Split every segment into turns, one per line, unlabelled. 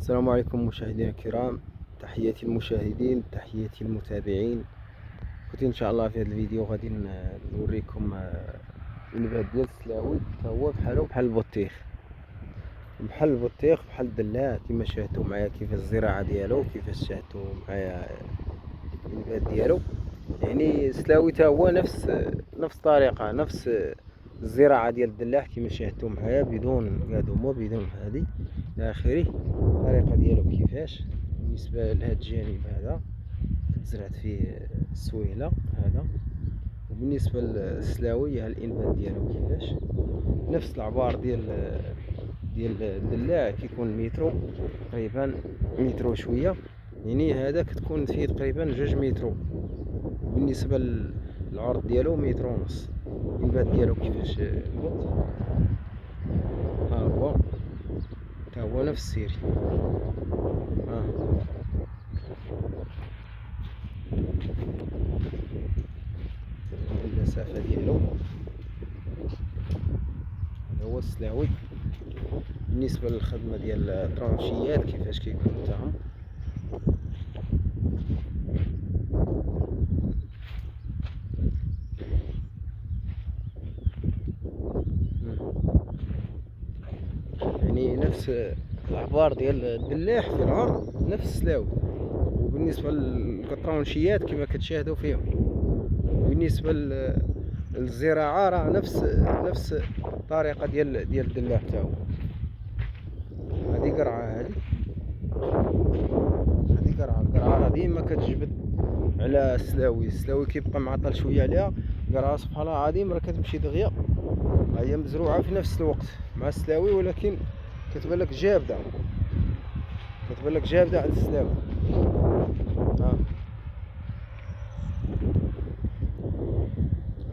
السلام عليكم مشاهدينا الكرام، تحياتي المشاهدين، تحياتي المتابعين. كنت ان شاء الله في هذا الفيديو غادي نوريكم النبات ديال السلاوي. هو بحال البطيخ، بحال الدلاع، كما شاهدتوا معايا كيفاش الزراعه ديالو، كيفاش شاهدتوا معايا النبات ديالو. يعني السلاوي تا هو نفس الطريقه، نفس الزراعه ديال الدلاع كما شاهدتوا معايا، بدون قادومه، بدون هذه الى اخره. الطريقه ديالو كيفاش بالنسبه لهذا الجانب هذا زرعت فيه السويله هذا، وبالنسبه للسلاوي ها الانبات ديالو كيفاش نفس العبار ديال الدلاع، كيكون مترو تقريبا، مترو شويه. يعني هذا كتكون فيه تقريبا 2 مترو، وبالنسبه للعرض ديالو 1.5 متر. الانبات ديالو كيفاش نبت، ها هو تا هو نفس السيري. المسافة ديالو هذا هو السلاوي. بالنسبة للخدمة ديال الترانشيات كيفاش كيكون تاعهم، يعني نفس العبار ديال الدلاح في العرض نفس السلاوي، وبالنسبة للترانشيات كما كتشاهدوا فيهم. بالنسبة للزراعة راه نفس الطريقة ديال الدلاح تاعو. هذه قرعة، هذه القرعة راه ديما كتجبد على السلاوي كيبقى معطل شويه عليها. قرعة سبحان الله العظيم راه كتمشي دغيا، هي مزروعه في نفس الوقت مع السلاوي، ولكن كتبان لك جابده، على السلاوي.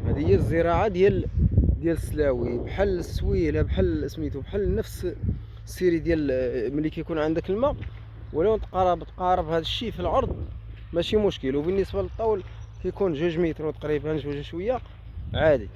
هذه هي الزراعه ديال السلاوي، بحال السويله، بحال سميتو، بحال نفس السيري ديال ملي كيكون عندك الماء، ولو تقارب هذا الشيء في العرض ماشي مشكل. وبالنسبه للطول كيكون 2 متر تقريبا، 2 شويه عادي.